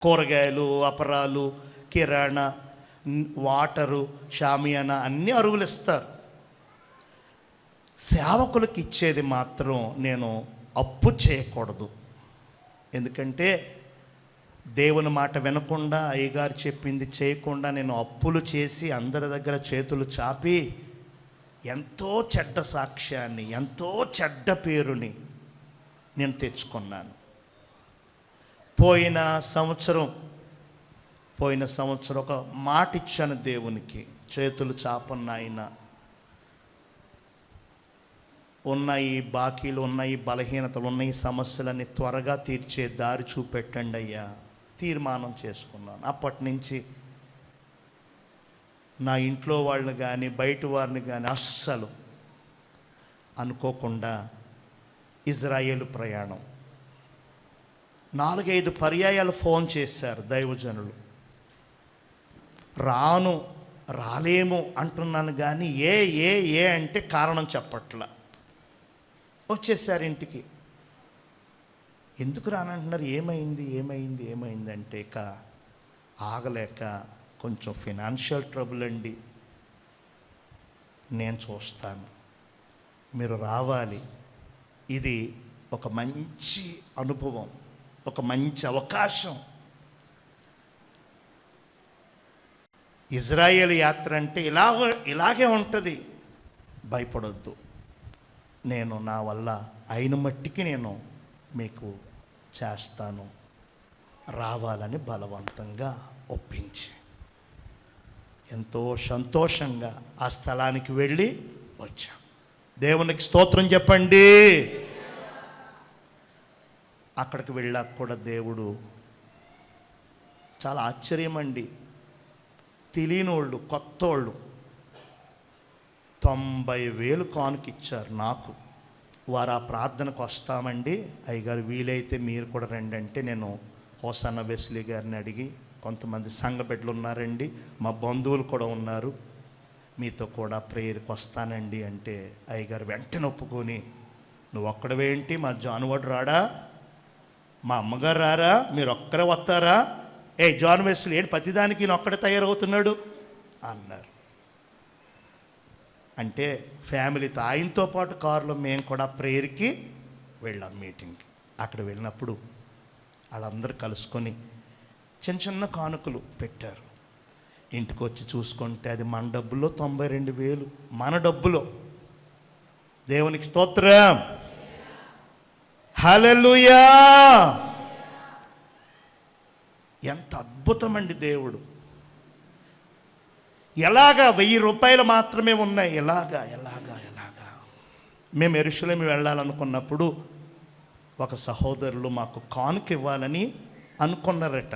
కూరగాయలు, అపరాలు, కిరాణా, వాటరు, షామియానా అన్నీ అరువులు ఇస్తారు. సేవకులకు ఇచ్చేది మాత్రం నేను అప్పు చేయకూడదు. ఎందుకంటే దేవుని మాట వినకుండా, అయ్యగారు చెప్పింది చేయకుండా నేను అప్పులు చేసి అందరి దగ్గర చేతులు చాపి ఎంతో చెడ్డ సాక్ష్యాన్ని, ఎంతో చెడ్డ పేరుని నేను తెచ్చుకున్నాను. పోయిన సంవత్సరం ఒక మాట ఇచ్చాను దేవునికి, చేతులు చాపన్నాయన, ఉన్నాయి బాకీలు ఉన్నాయి, బలహీనతలు ఉన్నాయి, సమస్యలన్నీ త్వరగా తీర్చే దారి చూపెట్టండి అయ్యా తీర్మానం చేసుకున్నాను. అప్పటి నుంచి నా ఇంట్లో వాళ్ళని కానీ బయట వారిని కానీ అస్సలు అనుకోకుండా ఇజ్రాయేలు ప్రయాణం 4-5 పర్యాయాలు ఫోన్ చేశారు దైవజనులు. రాలేము అంటున్నాను కానీ ఏ అంటే కారణం చెప్పట్లా. వచ్చేసారు ఇంటికి. ఎందుకు రానంటున్నారు? ఏమైంది అంటే ఇక ఆగలేక, కొంచెం ఫినాన్షియల్ ట్రబుల్ అండి, నేను చూస్తాను, మీరు రావాలి, ఇది ఒక మంచి అనుభవం, ఒక మంచి అవకాశం. ఇజ్రాయేల్ యాత్ర అంటే ఇలాగే ఉంటుంది, భయపడొద్దు, నేను నా వల్ల అయిన మట్టికి నేను మీకు చేస్తాను, రావాలని బలవంతంగా ఒప్పించి ఎంతో సంతోషంగా ఆ స్థలానికి వెళ్ళి వచ్చాం. దేవునికి స్తోత్రం చెప్పండి. అక్కడికి వెళ్ళాక కూడా దేవుడు చాలా ఆశ్చర్యం అండి. తెలియని వాళ్ళు, కొత్త వాళ్ళు 90,000 కానుకిచ్చారు నాకు. వారు ఆ ప్రార్థనకు వస్తామండి అయ్యగారు, వీలైతే మీరు కూడా రండి అంటే, నేను హోసన్న వెస్లీ గారిని అడిగి, కొంతమంది సంఘ బిడ్డలు ఉన్నారండి, మా బంధువులు కూడా ఉన్నారు, మీతో కూడా ప్రేయర్కి వస్తానండి అంటే, అయ్యగారు వెంటనే ఒప్పుకొని, నువ్వు ఒక్కడవేంటి, మా జానువాడు రాడా, మా అమ్మగారు రారా, మీరు ఒక్కరే వస్తారా, జాన్ వెస్లీ ఏంటి ప్రతిదానికి ఈయన ఒక్కడే తయారవుతున్నాడు అన్నారు. అంటే ఫ్యామిలీతో, ఆయనతో పాటు కారులో మేము కూడా ప్రేయర్కి వెళ్ళాం, మీటింగ్కి. అక్కడ వెళ్ళినప్పుడు వాళ్ళందరూ కలుసుకొని చిన్న కానుకలు పెట్టారు. ఇంటికి వచ్చి చూసుకుంటే అది మన డబ్బులో 92,000, మన డబ్బులో. దేవునికి స్తోత్రం, హల్లెలూయా. ఎంత అద్భుతమండి దేవుడు. ఎలాగా 1,000 రూపాయలు మాత్రమే ఉన్నాయి. ఎలాగా మేము యెరూషలేము వెళ్ళాలనుకున్నప్పుడు ఒక సహోదరులు మాకు కానుక ఇవ్వాలని అనుకున్నారట.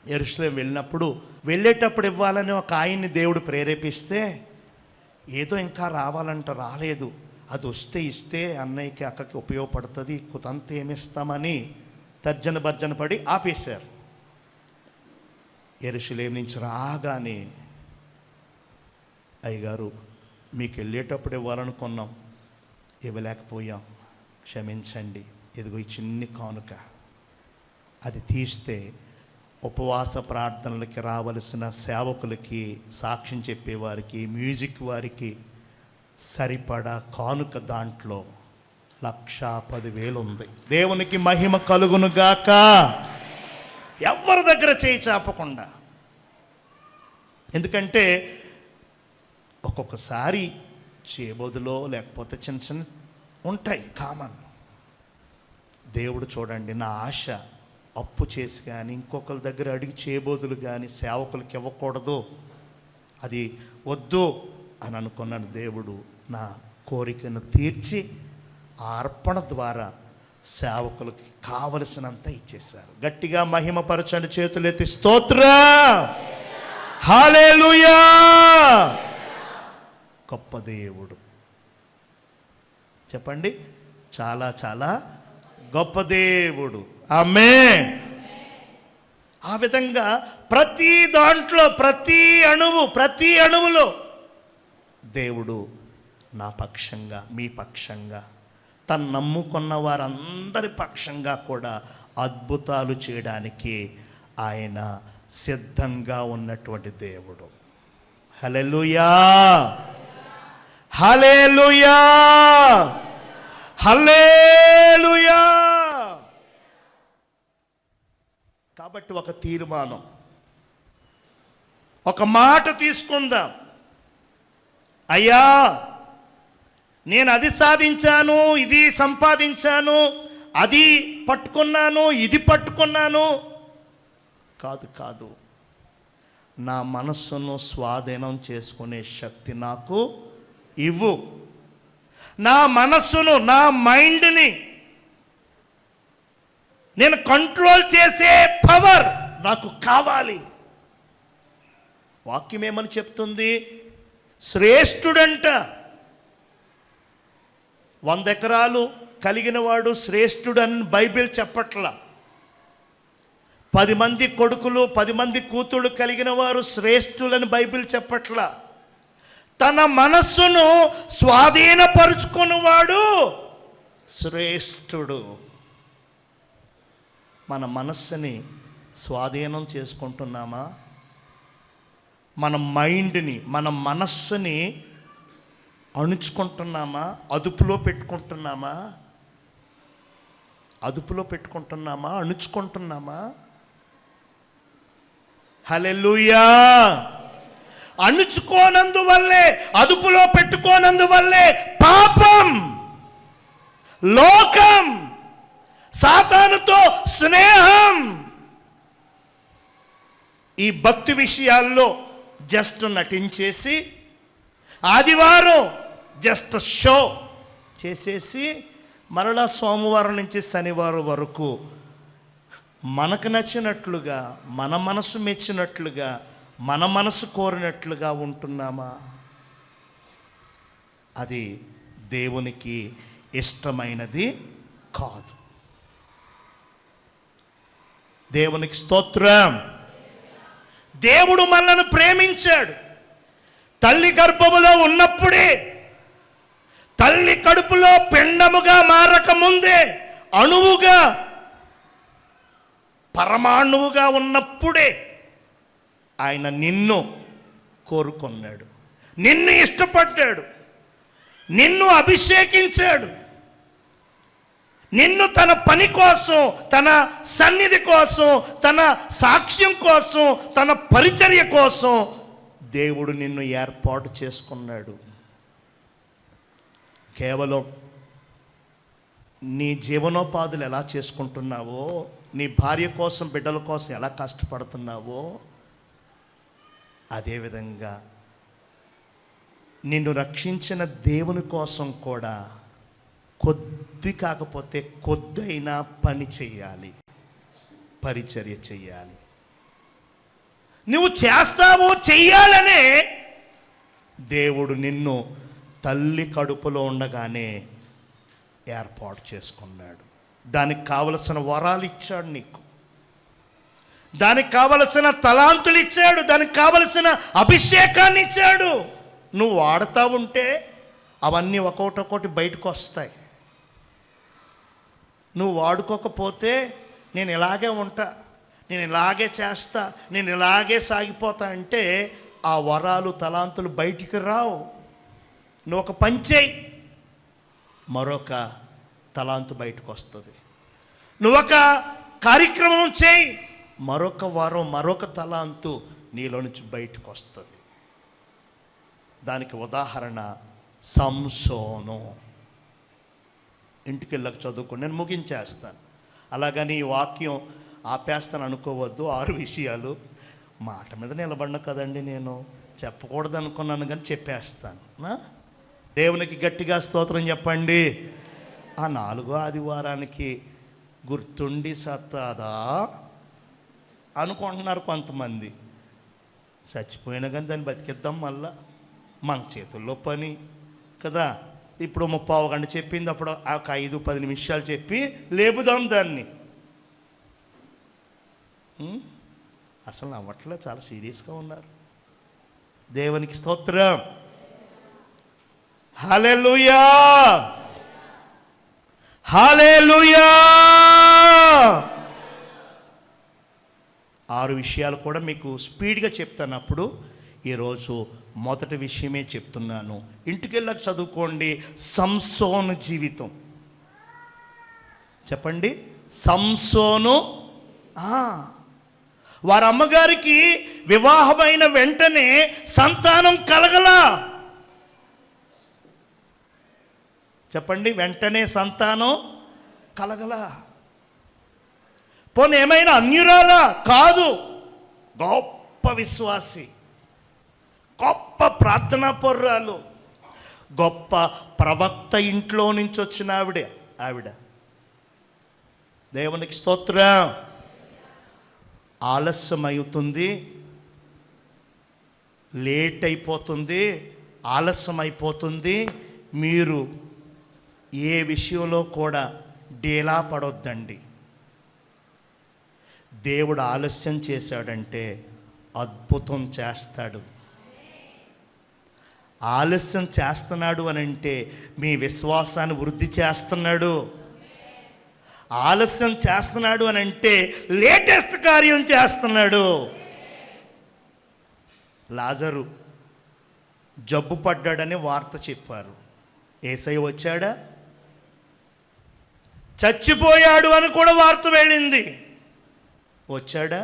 యెరూషలేము వెళ్ళినప్పుడు, వెళ్ళేటప్పుడు ఇవ్వాలని ఒక ఆయన్ని దేవుడు ప్రేరేపిస్తే, ఏదో ఇంకా రావాలంట, రాలేదు, అది వస్తే ఇస్తే అన్నయ్యకి అక్కకి ఉపయోగపడుతుంది, కొంత ఏమిస్తామని తర్జన పడి ఆపేశారు. యెరూషలేము నుంచి రాగానే, అయ్యగారు మీకు వెళ్ళేటప్పుడు ఇవ్వాలనుకున్నాం, ఇవ్వలేకపోయాం, క్షమించండి, ఇదిగో ఈ చిన్ని కానుక, అది తీస్తే ఉపవాస ప్రార్థనలకి రావలసిన సేవకులకి, సాక్ష్యం చెప్పేవారికి, మ్యూజిక్ వారికి సరిపడా కానుక దాంట్లో 1,10,000 ఉంది. దేవునికి మహిమ కలుగునుగాక. ఎవరి దగ్గర చేయి చాపకుండా. ఎందుకంటే ఒక్కొక్కసారి చేయబోదులో లేకపోతే చిన్న ఉంటాయి, కామన్. దేవుడు చూడండి, నా ఆశ అప్పు చేసి కానీ, ఇంకొకరి దగ్గర అడిగి చేయబోదులు కానీ సేవకులకి ఇవ్వకూడదు, అది వద్దు అని అనుకున్నాను. దేవుడు నా కోరికను తీర్చి ఆ అర్పణ ద్వారా సేవకులకి కావలసినంత ఇచ్చేశారు. గట్టిగా మహిమపరచండి, చేతులెత్తి స్తోత్రం, హల్లెలూయా. గొప్ప దేవుడు చెప్పండి, చాలా చాలా గొప్ప దేవుడు. ఆమేన్. ఆ విధంగా ప్రతి దాంట్లో, ప్రతి అణువులో దేవుడు నా పక్షంగా, మీ పక్షంగా, తను నమ్ముకున్న వారందరి పక్షంగా కూడా అద్భుతాలు చేయడానికి ఆయన సిద్ధంగా ఉన్నటువంటి దేవుడు. హల్లెలూయా, హల్లెలూయా, హల్లెలూయా. కాబట్టి ఒక తీర్మానం, ఒక మాట తీసుకుందాం. అయ్యా, నేను అది సాధించాను, ఇది సంపాదించాను, అది పట్టుకున్నాను, ఇది పట్టుకున్నాను. కాదు కాదు, నా మనస్సును స్వాధీనం చేసుకునే శక్తి నాకు ఇవ్వు. నా మనస్సును, నా మైండ్ని నేను కంట్రోల్ చేసే పవర్ నాకు కావాలి. వాక్యం ఏమని చెప్తుంది? శ్రేష్ఠుడంట. 100 ఎకరాలు కలిగిన వాడు శ్రేష్ఠుడని బైబిల్ చెప్పట్లా. 10 మంది కొడుకులు 10 మంది కూతుళ్ళు కలిగిన వారు శ్రేష్ఠులని బైబిల్ చెప్పట్లా. తన మనస్సును స్వాధీనపరుచుకున్నవాడు శ్రేష్ఠుడు. మన మనస్సుని స్వాధీనం చేసుకుంటున్నామా? మన మైండ్ని, మన మనస్సుని అణుచుకుంటున్నామా? అదుపులో పెట్టుకుంటున్నామా? అదుపులో పెట్టుకుంటున్నామా? అణుచుకుంటున్నామా? హల్లెలూయా. అణుచుకోనందువల్లే, అదుపులో పెట్టుకోనందువల్లే పాపం, లోకం, సాతానుతో స్నేహం, ఈ భక్తి విషయాల్లో జస్ట్ నటించేసి, ఆదివారం జస్ట్ షో చేసేసి, మరలా సోమవారం నుంచి శనివారం వరకు మనకు నచ్చినట్లుగా, మన మనసు మెచ్చినట్లుగా, మన మనసు కోరినట్లుగా ఉంటున్నామా? అది దేవునికి ఇష్టమైనది కాదు. దేవునికి స్తోత్రం. దేవుడు మనల్ని ప్రేమించాడు. తల్లి గర్భములో ఉన్నప్పుడే, తల్లి కడుపులో పిండముగా మారకముందే, అణువుగా, పరమాణువుగా ఉన్నప్పుడే ఆయన నిన్ను కోరుకున్నాడు, నిన్ను ఇష్టపడ్డాడు, నిన్ను అభిషేకించాడు, నిన్ను తన పని కోసం, తన సన్నిధి కోసం, తన సాక్ష్యం కోసం, తన పరిచర్య కోసం దేవుడు నిన్ను ఏర్పాటు చేసుకున్నాడు. కేవలం నీ జీవనోపాధులు ఎలా చేసుకుంటున్నావో, నీ భార్య కోసం, బిడ్డల కోసం ఎలా కష్టపడుతున్నావో, అదేవిధంగా నిన్ను రక్షించిన దేవుని కోసం కూడా కొద్ది కాకపోతే కొద్దైనా పని చెయ్యాలి, పరిచర్య చెయ్యాలి. నువ్వు చేస్తావు, చెయ్యాలనే దేవుడు నిన్ను తల్లి కడుపులో ఉండగానే ఏర్పాటు చేసుకున్నాడు. దానికి కావలసిన వరాలు ఇచ్చాడు నీకు, దానికి కావలసిన తలాంతులు ఇచ్చాడు, దానికి కావలసిన అభిషేకాన్ని ఇచ్చాడు. నువ్వు వాడుతూ ఉంటే అవన్నీ ఒక్కొక్కటి బయటకు వస్తాయి. నువ్వు వాడుకోకపోతే నేను ఇలాగే ఉంటా, నేను ఇలాగే చేస్తా, నేను ఇలాగే సాగిపోతా అంటే ఆ వరాలు, తలాంతులు బయటికి రావు. నువ్వు ఒక పని చేయి, మరొక తలాంతు బయటకు వస్తుంది. నువ్వు ఒక కార్యక్రమం చేయి, మరొక వరం, మరొక తలాంతు నీలో నుంచి బయటకు వస్తుంది. దానికి ఉదాహరణ సంసోను. ఇంటికి వెళ్ళక చదువుకో, నేను ముగించేస్తాను. అలాగని ఈ వాక్యం ఆపేస్తాను అనుకోవద్దు. 6 విషయాలు మాట మీద నిలబడిన కదండి, నేను చెప్పకూడదు అనుకున్నాను కానీ చెప్పేస్తాను. దేవునికి గట్టిగా స్తోత్రం చెప్పండి. ఆ 4వ ఆదివారానికి గుర్తుండి సత్తాదా అనుకుంటున్నారు కొంతమంది. చచ్చిపోయినా కానీ దాన్ని బతికిద్దాం, మళ్ళా మన చేతుల్లో పని కదా. ఇప్పుడు 30 గంట చెప్పింది, అప్పుడు ఒక 5-10 నిమిషాలు చెప్పి లేపుదాం దాన్ని. అసలు నవ్వట్లే, చాలా సీరియస్గా ఉన్నారు. దేవునికి స్తోత్రం. హల్లెలూయా, హల్లెలూయా. 6 విషయాలు కూడా మీకు స్పీడ్గా చెప్తాను. అప్పుడు ఈరోజు మొదటి విషయమే చెప్తున్నాను. ఇంటికి వెళ్ళాక చదువుకోండి. సంసోను జీవితం చెప్పండి. సంసోను వారి అమ్మగారికి వివాహమైన వెంటనే సంతానం కలగలా. చెప్పండి, వెంటనే సంతానం కలగలా. పోనీ ఏమైనా అన్యురాలా? కాదు, గొప్ప విశ్వాసి, గొప్ప ప్రార్థనా పరురాలు, గొప్ప ప్రవక్త ఇంట్లో నుంచి వచ్చిన ఆవిడ. దేవునికి స్తోత్రం. ఆలస్యం అవుతుంది, లేట్ అయిపోతుంది, ఆలస్యం అయిపోతుంది. మీరు ఏ విషయంలో కూడా డీలా పడొద్దండి. దేవుడు ఆలస్యం చేశాడంటే అద్భుతం చేస్తాడు. ఆలస్యం చేస్తున్నాడు అని అంటే మీ విశ్వాసాన్ని వృద్ధి చేస్తున్నాడు. ఆలస్యం చేస్తున్నాడు అని అంటే లేటెస్ట్ కార్యం చేస్తున్నాడు. లాజరు జబ్బు పడ్డాడని వార్త చెప్పారు. యేసయ్య వచ్చాడా? చచ్చిపోయాడు అని కూడా వార్త వెళ్ళింది. వచ్చాడా?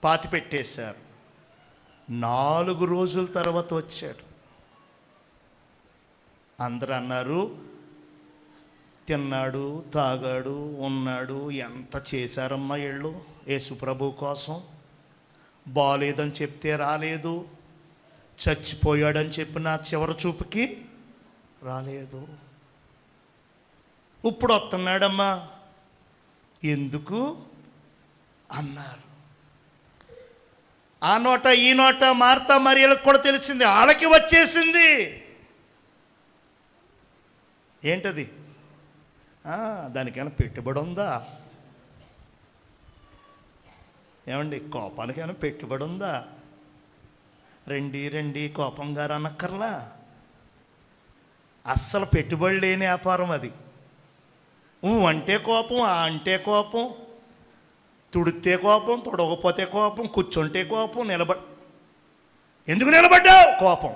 పాతి పెట్టేశారు. 4 రోజుల తర్వాత వచ్చాడు. అందరూ అన్నారు, తిన్నాడు, తాగాడు, ఉన్నాడు. ఎంత చేశారమ్మా వీళ్ళు యేసుప్రభు కోసం. బాలేదని చెప్తే రాలేదు, చచ్చిపోయాడని చెప్పిన చివరి చూపుకి రాలేదు. ఇప్పుడు వస్తున్నాడమ్మా, ఎందుకు అన్నారు. ఆ నోట ఈ నోట మార్తా మరియలకు కూడా తెలిసింది, వాళ్ళకి వచ్చేసింది. ఏంటది? దానికైనా పెట్టుబడి ఉందా? ఏమండి, కోపానికైనా పెట్టుబడి ఉందా? రండి కోపం గారు అనక్కర్లా. అస్సలు పెట్టుబడి లేని వ్యాపారం అది. అంటే కోపం, అంటే కోపం, తుడితే కోపం, తొడగపోతే కోపం, కూర్చుంటే కోపం, ఎందుకు నిలబడ్డావు? కోపం.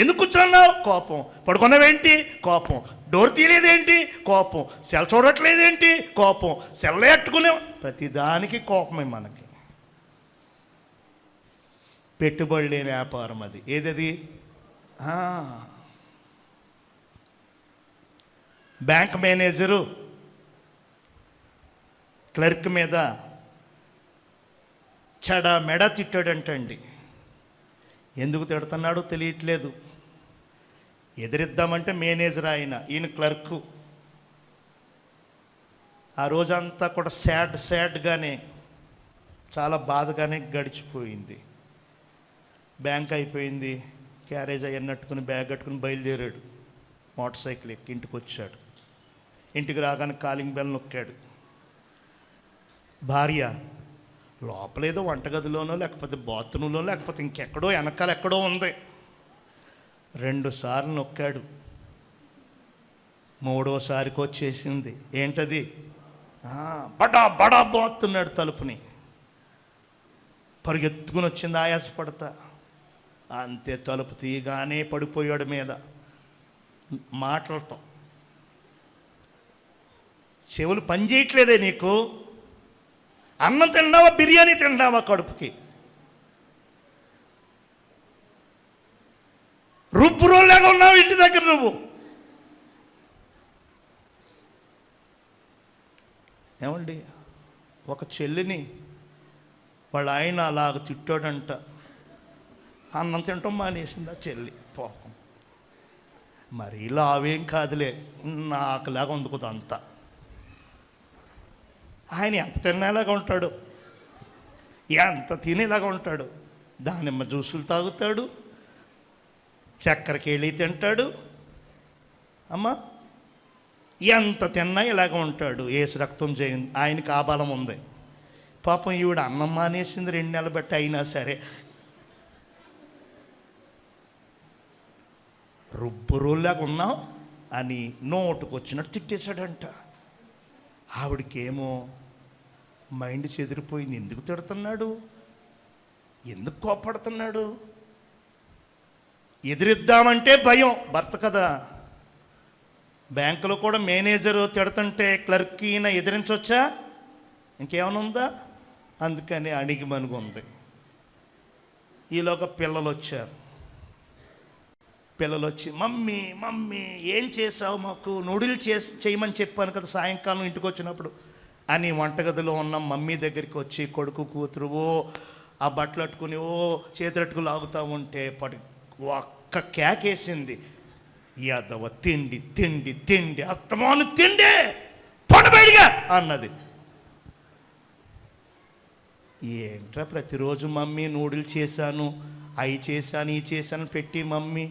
ఎందుకు కూర్చున్నావు? కోపం. పడుకున్నావేంటి? కోపం. డోర్ తీయలేదేంటి? కోపం. సెల్ చూడట్లేదేంటి? కోపం. సెల్ ఎట్టుకునే ప్రతిదానికి కోపమే మనకి. పెట్టుబడి లేని వ్యాపారం అది. ఏదది? బ్యాంక్ మేనేజరు క్లర్క్ మీద చెడ మెడ తిట్టాడంటండి. ఎందుకు తిడుతున్నాడో తెలియట్లేదు. ఎదిరిద్దామంటే మేనేజర్ ఈయన క్లర్కు. ఆ రోజంతా కూడా సాడ్గానే, చాలా బాధగానే గడిచిపోయింది. బ్యాంక్ అయిపోయింది. క్యారేజ్ అయ్యన్నట్టుకుని బ్యాగ్ కట్టుకుని బయలుదేరాడు. మోటార్ సైకిల్ ఎక్కి ఇంటికి వచ్చాడు. ఇంటికి రాగానే కాలింగ్ బెల్ నొక్కాడు. భార్య లోపలేదో వంటగదిలోనో లేకపోతే బాత్రూంలో లేకపోతే ఇంకెక్కడో వెనకాల ఎక్కడో ఉంది. 2 సార్లు నొక్కాడు. 3వసారికి వచ్చేసింది. ఏంటది? బడా బాతున్నాడు తలుపుని. పరుగెత్తుకుని వచ్చింది ఆయాసపడతా. అంతే, తలుపు తీయగానే పడిపోయాడు మీద మాటలతో. చెవులు పనిచేయట్లేదే నీకు? అన్నం తిన్నావా, బిర్యానీ తిన్నావా కడుపుకి? రుబ్బురోలాగా ఉన్నావు ఇంటి దగ్గర నువ్వు. ఏమండి, ఒక చెల్లిని వాళ్ళ ఆయన అలాగ తిట్టాడంట. అన్నం తింటాం మానేసింది ఆ చెల్లి. పాపం. మరి ఇలా అవేం కాదులే, నాకులాగా వందుకుతా అంతా. ఆయన ఎంత తినేలాగా ఉంటాడు, ఎంత తినేలాగా ఉంటాడు. దానిమ్మ జ్యూసులు తాగుతాడు, చక్కెరకి వెళ్ళి తింటాడు. అమ్మా, ఎంత తిన్నా ఇలాగ ఉంటాడు. ఏసు రక్తం చేయింది, ఆయనకి ఆ బలం ఉంది. పాపం ఈవిడ అన్నం మానేసింది 2 నెలలు బట్టి. అయినా సరే రుబ్బురోలాగా ఉన్నావు అని నోటుకు వచ్చినట్టు తిట్టేశాడంట. ఆవిడకేమో మైండ్ చెదిరిపోయింది. ఎందుకు తిడుతున్నాడు, ఎందుకు కోపడుతున్నాడు? ఎదిరిద్దామంటే భయం. భర్త కదా, బ్యాంకులో కూడా మేనేజరు తిడుతుంటే క్లర్క్ ఈయన ఎదిరించవచ్చా? ఇంకేమైనా ఉందా? అందుకని అణిగి మనుగు ఉంది. ఈలోగా పిల్లలు వచ్చారు. పిల్లలు వచ్చి, మమ్మీ మమ్మీ ఏం చేసావు, మాకు నూడిల్స్ చేయమని చెప్పాను కదా సాయంకాలం ఇంటికి వచ్చినప్పుడు అని వంటగదిలో ఉన్న మమ్మీ దగ్గరికి వచ్చి కొడుకు కూతురు ఆ బట్టలు అట్టుకుని చేతులట్టుకు లాగుతూ ఉంటే ఒక్క కేకేసింది. యాదవ తిండి తిండి తిండి అస్తమాను తిండి పొడబడిగా అన్నది. ఏంట్రా ప్రతిరోజు మమ్మీ నూడిల్స్ చేశాను, అవి చేశాను, ఈ చేశాను పెట్టి మమ్మీ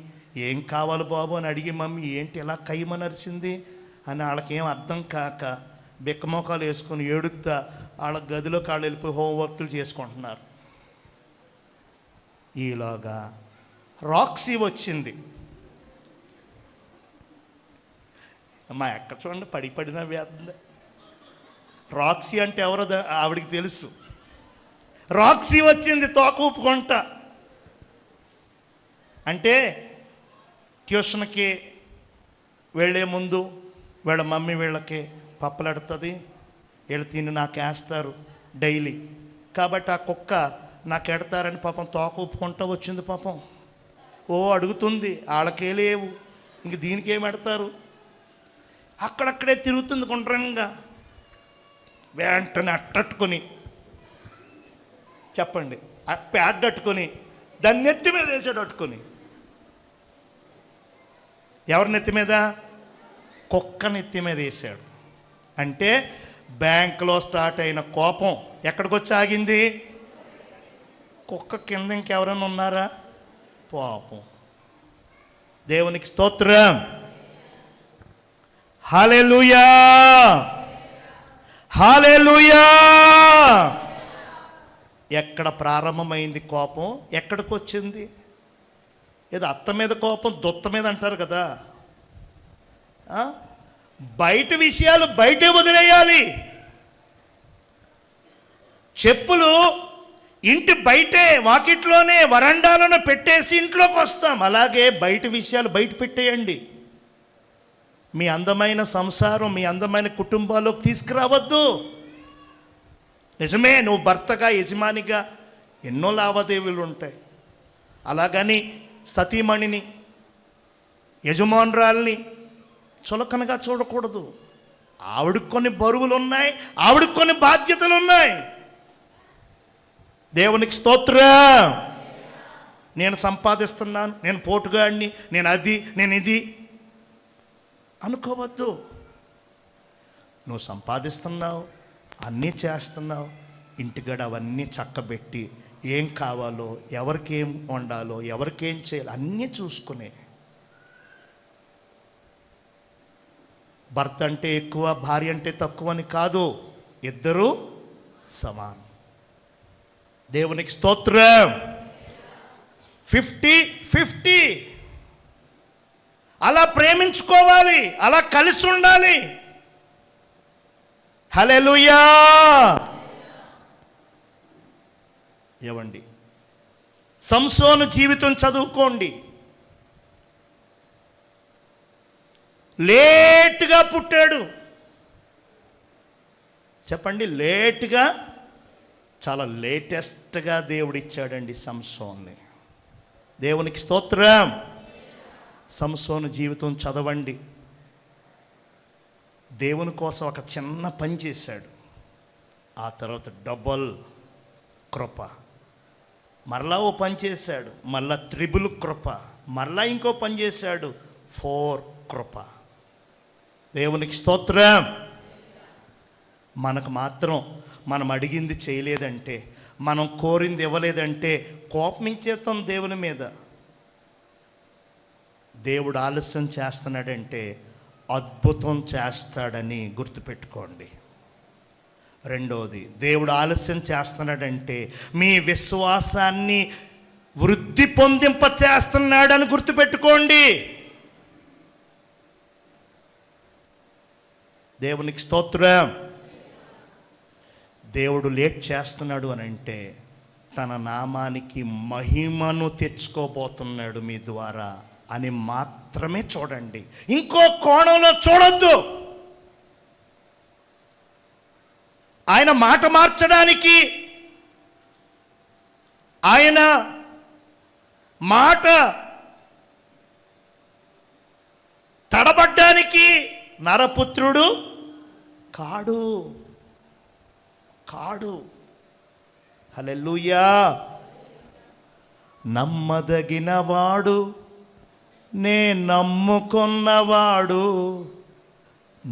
ఏం కావాలి బాబు అని అడిగి మమ్మీ ఏంటి ఇలా కయ్యమనరిసింది అని వాళ్ళకేం అర్థం కాక బిక్కమోకాలు వేసుకొని ఏడుస్తా వాళ్ళ గదిలోకి వాళ్ళు వెళ్ళిపోయి హోంవర్క్లు చేసుకుంటున్నారు. ఈలోగా రాక్సీ వచ్చింది. మా అక్క చూడండి పడిన వేస్తుంది. రాక్సీ అంటే ఎవరో ఆవిడికి తెలుసు. రాక్సీ వచ్చింది తోక ఊపుకుంటా. అంటే ట్యూషన్కి వెళ్ళే ముందు వీళ్ళ మమ్మీ వీళ్ళకి పప్పలెడుతుంది, వీళ్ళు తిని నాకు వేస్తారు డైలీ. కాబట్టి ఆ కుక్క నాకు ఎడతారని పాపం తోక ఊపుకుంటూ వచ్చింది. పాపం అడుగుతుంది, వాళ్ళకే లేవు, ఇంక దీనికి ఏమి ఎడతారు? అక్కడక్కడే తిరుగుతుంది గుండ్రంగా. వెంటనే అట్టట్టుకొని చెప్పండి, ప్యాడ్ అట్టుకొని దాన్ని నెత్తి మీద వేసాడు. అట్టుకొని ఎవరి నెత్తి మీద? కుక్క నెత్తి మీద వేసాడు. అంటే బ్యాంకులో స్టార్ట్ అయిన కోపం ఎక్కడికి వచ్చి ఆగింది? కుక్క కింద ఇంకెవరైనా ఉన్నారా? పాపం. దేవునికి స్తోత్రం. హల్లెలూయా హల్లెలూయా. ఎక్కడ ప్రారంభమైంది కోపం, ఎక్కడికి వచ్చింది? ఏదో అత్త మీద కోపం దొత్త మీద అంటారు కదా. బయట విషయాలు బయటే వదిలేయాలి. చెప్పులు ఇంటి బయటే వాకిట్లోనే వరండాలోనే పెట్టేసి ఇంట్లోకి వస్తాం. అలాగే బయట విషయాలు బయట పెట్టేయండి. మీ అందమైన సంసారం, మీ అందమైన కుటుంబాల్లోకి తీసుకురావద్దు. నిజమే, నువ్వు భర్తగా యజమానిగా ఎన్నో లావాదేవీలు ఉంటాయి. అలాగని సతీమణిని యజమానురాల్ని చులకనగా చూడకూడదు. ఆవిడకి కొన్ని బరువులు ఉన్నాయి, ఆవిడకి కొన్ని బాధ్యతలు ఉన్నాయి. దేవునికి స్తోత్రం. నేను సంపాదిస్తున్నాను, నేను పోటుగాడిని, నేను అది, నేను ఇది అనుకోవద్దు. నువ్వు సంపాదిస్తున్నావు, అన్నీ చేస్తున్నావు, ఇంటిగడ అవన్నీ చక్కబెట్టి ఏం కావాలో, ఎవరికేం వండాలో, ఎవరికేం చేయాలో అన్నీ చూసుకునే. భర్త అంటే ఎక్కువ, భార్య అంటే తక్కువ అని కాదు, ఇద్దరూ సమానం. దేవునికి స్తోత్రం. 50-50 అలా ప్రేమించుకోవాలి, అలా కలిసి ఉండాలి. హల్లెలూయా. ఏవండి, సంసోను జీవితం చదువుకోండి. లేటుగా పుట్టాడు. చెప్పండి, లేటుగా, చాలా లేటెస్ట్గా దేవుడిచ్చాడండి సంసోన్ని. దేవునికి స్తోత్రం. సంసోను జీవితం చదవండి. దేవుని కోసం ఒక చిన్న పని చేశాడు, ఆ తర్వాత డబల్ కృప. మరలా ఓ పని చేశాడు, మళ్ళా 3 కృప. మరలా ఇంకో పని చేశాడు, 4 కృప. దేవునికి స్తోత్రం. మనకు మాత్రం మనం అడిగింది చేయలేదంటే, మనం కోరింది ఇవ్వలేదంటే కోపమించేస్తాం దేవుని మీద. దేవుడు ఆలస్యం చేస్తున్నాడంటే అద్భుతం చేస్తాడని గుర్తుపెట్టుకోండి. రెండోది, దేవుడు ఆలస్యం చేస్తున్నాడంటే మీ విశ్వాసాన్ని వృద్ధి పొందింప చేస్తున్నాడని గుర్తుపెట్టుకోండి. దేవునికి స్తోత్రం. దేవుడు లేట్ చేస్తున్నాడు అని అంటే తన నామానికి మహిమను తెచ్చుకోబోతున్నాడు మీ ద్వారా అని మాత్రమే చూడండి. ఇంకో కోణంలో చూడొద్దు. ఆయన మాట మార్చడానికి, ఆయన మాట తడబడ్డానికి నరపుత్రుడు కాడు. హల్లెలూయా. నమ్మదగినవాడు, నే నమ్ముకున్నవాడు,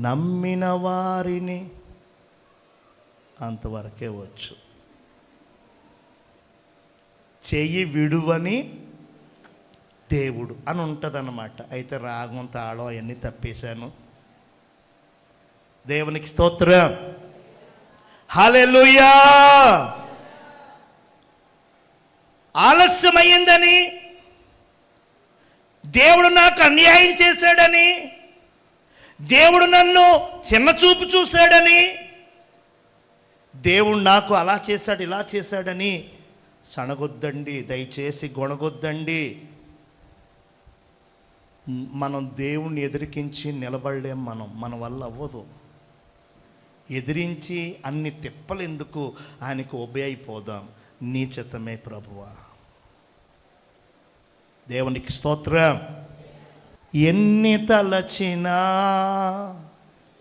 నమ్మిన వారిని అంతవరకే వచ్చు. చెయ్యి విడువని దేవుడు అని ఉంటుందన్నమాట. అయితే రాగం తాళం అవన్నీ తప్పేశాను. దేవునికి స్తోత్రం. హల్లెలూయా. ఆలస్యమైందని, దేవుడు నాకు అన్యాయం చేశాడని, దేవుడు నన్ను చిన్నచూపు చూశాడని, దేవుడు నాకు అలా చేశాడు ఇలా చేశాడని సణగొద్దండి, దయచేసి గొణగొద్దండి. మనం దేవుణ్ణి ఎదిరికించి నిలబడలేం. మన వల్ల అవ్వదు. ఎదిరించి అన్ని తిప్పలు ఎందుకు, ఆయనకు ఒబే అయిపోదాం. నీ చిత్తమే ప్రభువా. దేవునికి స్తోత్రం. ఎన్ని తలచినా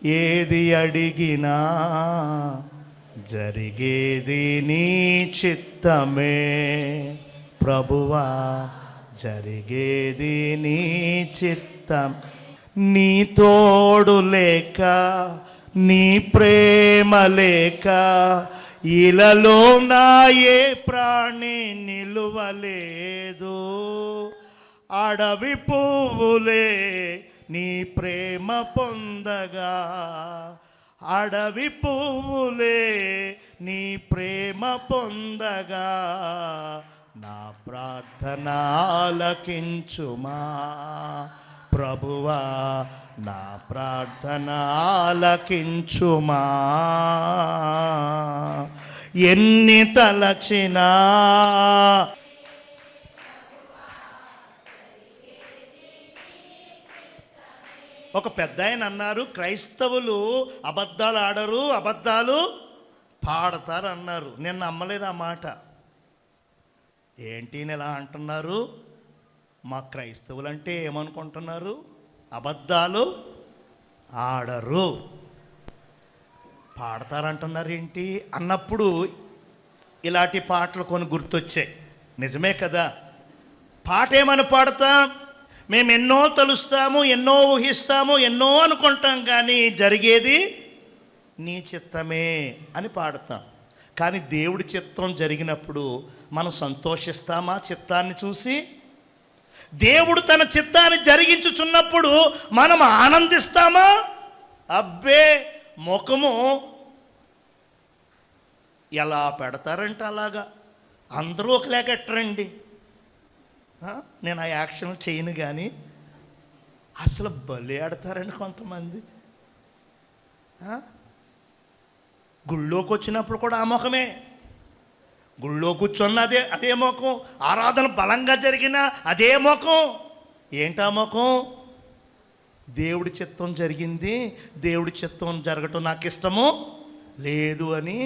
ఏది అడిగినా జరిగేది నీ చిత్తమే ప్రభువా, జరిగేది నీ చిత్తం. నీ తోడు లేక, నీ ప్రేమ లేక ఇలలో నా ఏ ప్రాణి నిలువలేదు. అడవి పువ్వులే నీ ప్రేమ పొందగా, అడవి పువ్వులే నీ ప్రేమ పొందగా, నా ప్రార్థన ఆలకించుమా ప్రభువా, నా ప్రార్థన ఆలకించుమా. ఎన్ని తలచినా ఒక పెద్ద ఆయన అన్నారు, క్రైస్తవులు అబద్ధాలు ఆడరు, అబద్ధాలు పాడతారు అన్నారు. నేను నమ్మలేదు ఆ మాట. ఏంటి ఇలా అంటున్నారు? మా క్రైస్తవులు అంటే ఏమనుకుంటున్నారు? అబద్ధాలు ఆడరు, పాడతారంటున్నారు ఏంటి అన్నప్పుడు ఇలాంటి పాటలు కొన్ని గుర్తొచ్చాయి. నిజమే కదా, పాట ఏమని పాడతాం? మేము ఎన్నో తలుస్తాము, ఎన్నో ఊహిస్తాము, ఎన్నో అనుకుంటాం, కానీ జరిగేది నీ చిత్తమే అని పాడతాం. కానీ దేవుడి చిత్తం జరిగినప్పుడు మనం సంతోషిస్తామా? చిత్తాన్ని చూసి దేవుడు తన చిత్తాన్ని జరిగించుచున్నప్పుడు మనం ఆనందిస్తామా? అబ్బే, ముఖము ఎలా పెడతారంటే అలాగా. అందరూ ఒకలాగా ఎట్టరండి. నేను ఆ యాక్షన్ చేయను, కానీ అసలు బలి ఆడతారండి కొంతమంది. గుళ్ళోకి వచ్చినప్పుడు కూడా ఆ ముఖమే, గుళ్ళో కూర్చున్న అదే ముఖం, ఆరాధన బలంగా జరిగిన అదే ముఖం. ఏంటా ముఖం? దేవుడి చిత్తం జరిగింది, దేవుడి చిత్తం జరగటం నాకు ఇష్టము లేదు అని.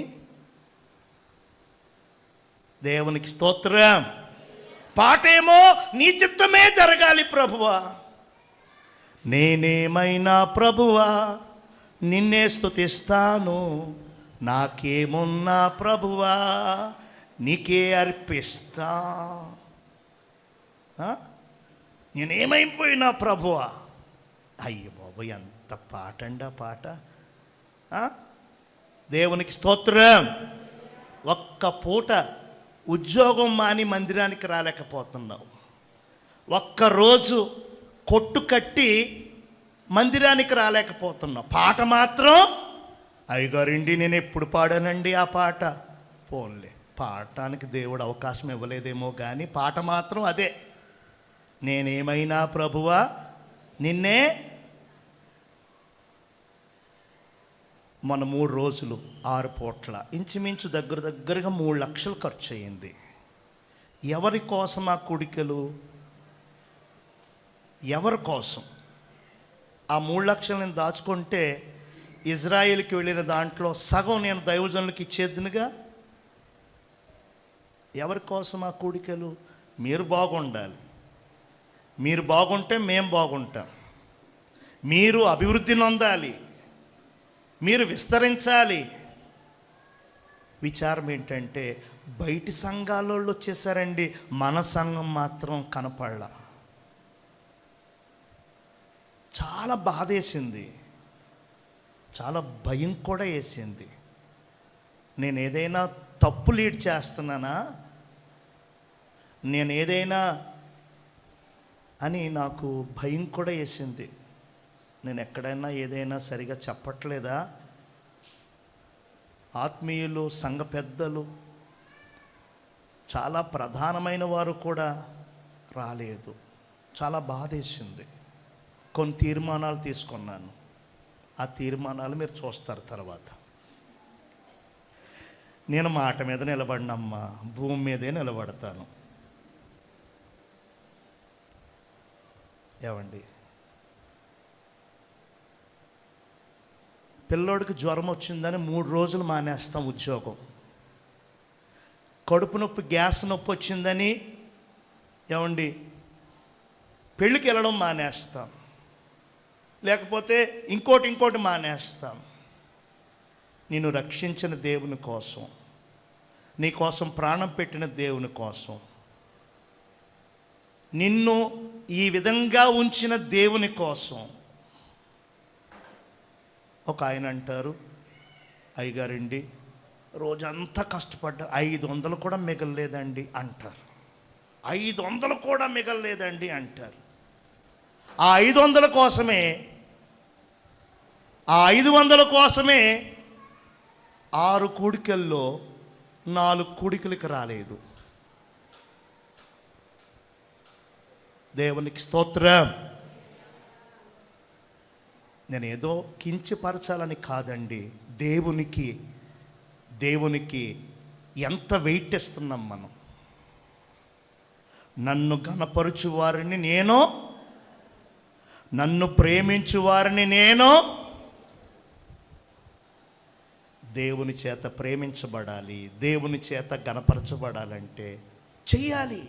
దేవునికి స్తోత్రం. పాటేమో నీ చిత్తమే జరగాలి ప్రభువా. నేనేమైనా ప్రభువా నిన్నే స్తుతిస్తాను, నాకేమున్నా ప్రభువా నీకే అర్పిస్తా. నేనేమైపోయినా ప్రభువా. అయ్యో బాబు, ఎంత పాట అండి ఆ పాట. దేవునికి స్తోత్రం. ఒక్క పూట ఉద్యోగం మాని మందిరానికి రాలేకపోతున్నావు, ఒక్కరోజు కొట్టు కట్టి మందిరానికి రాలేకపోతున్నావు. పాట మాత్రం అయ్యగారిండి నేను ఎప్పుడు పాడానండి ఆ పాట. పోన్లే, పాడటానికి దేవుడు అవకాశం ఇవ్వలేదేమో, కానీ పాట మాత్రం అదే. నేనేమైనా ప్రభువా నిన్నే. మన 3 రోజులు 6 పూట్ల ఇంచుమించు దగ్గరగా 3 లక్షలు ఖర్చు అయ్యింది. ఎవరి కోసం ఆ కూడికలు? ఎవరి కోసం? ఆ 3 లక్షలు నేను దాచుకుంటే ఇజ్రాయిల్కి వెళ్ళిన దాంట్లో సగం నేను దైవజనులకు ఇచ్చేద్దునుగా. ఎవరి కోసం ఆ కూడికలు? మీరు బాగుండాలి. మీరు బాగుంటే మేము బాగుంటాం. మీరు అభివృద్ధి నొందాలి, మీరు విస్తరించాలి. విచారం ఏంటంటే బయటి సంఘాలలో వచ్చేసారండి, మన సంఘం మాత్రం కనపడలా. చాలా బాధేసింది, చాలా భయం కూడా వేసింది. నేను ఏదైనా తప్పు లీడ్ చేస్తున్నానా, నేను ఏదైనా అని నాకు భయం కూడా వేసింది. నేను ఎక్కడైనా ఏదైనా సరిగా చెప్పట్లేదా? ఆత్మీయులు, సంఘ పెద్దలు, చాలా ప్రధానమైన వారు కూడా రాలేదు. చాలా బాధేసింది. కొన్ని తీర్మానాలు తీసుకున్నాను. ఆ తీర్మానాలు మీరు చూస్తారు తర్వాత. నేను మాట మీద నిలబడినమ్మా, భూమి మీదే నిలబడతాను. ఏమండి, పిల్లోడికి జ్వరం వచ్చిందని 3 రోజులు మానేస్తాం ఉద్యోగం. కడుపు నొప్పి, గ్యాస్ నొప్పి వచ్చిందని ఏమండి పెళ్ళికి వెళ్ళడం మానేస్తాం, లేకపోతే ఇంకోటి మానేస్తాం. నిన్ను రక్షించిన దేవుని కోసం, నీ కోసం ప్రాణం పెట్టిన దేవుని కోసం, నిన్ను ఈ విధంగా ఉంచిన దేవుని కోసం. ఒక ఆయన అంటారు, అయ్యగారండి రోజంతా కష్టపడ్డా 500 కూడా మిగలలేదండి అంటారు. 500 కూడా మిగలలేదండి అంటారు. ఆ 500 కోసమే, ఆ 500 కోసమే 6 కూడికల్లో 4 కూడికలకి రాలేదు. దేవునికి స్తోత్రం. నేను ఏదో కించపరచాలని కాదండి, దేవునికి ఎంత వెయిట్ ఇస్తున్నాం మనం. నన్ను ఘనపరచు వారిని నేను, నన్ను ప్రేమించు వారిని నేను. దేవుని చేత ప్రేమించబడాలి, దేవుని చేత ఘనపరచబడాలంటే చెయ్యాలి.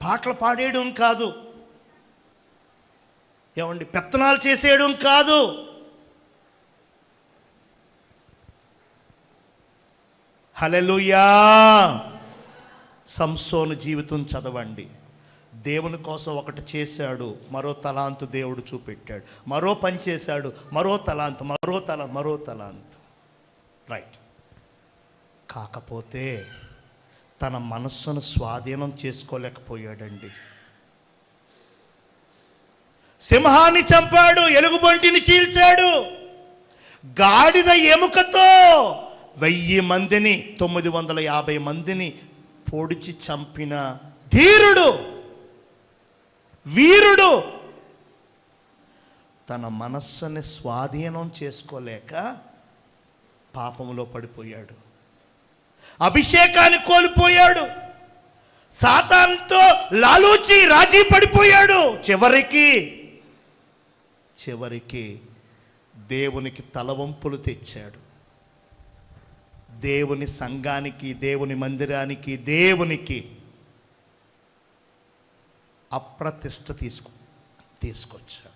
పాటలు పాడేయడం కాదు, ఏమండి పెత్తనాలు చేసేయడం కాదు. హల్లెలూయా. సంసోను జీవితం చదవండి. దేవుని కోసం ఒకటి చేశాడు, మరో తలాంతు దేవుడు చూపెట్టాడు. మరో పని చేశాడు, మరో తలాంతు. రైట్. కాకపోతే తన మనస్సును స్వాధీనం చేసుకోలేకపోయాడండి. సింహాన్ని చంపాడు, ఎలుగుబంటిని చీల్చాడు, గాడిద ఎముకతో 1000 మందిని 950 మందిని పొడిచి చంపిన ధీరుడు, వీరుడు తన మనస్సుని స్వాధీనం చేసుకోలేక పాపములో పడిపోయాడు. అభిషేకాన్ని కోల్పోయాడు. సాతానుతో లాలూచి రాజీ పడిపోయాడు. చివరికి దేవునికి తలవంపులు తెచ్చాడు. దేవుని సంఘానికి, దేవుని మందిరానికి, దేవునికి అప్రతిష్ట తీసుకొచ్చాడు.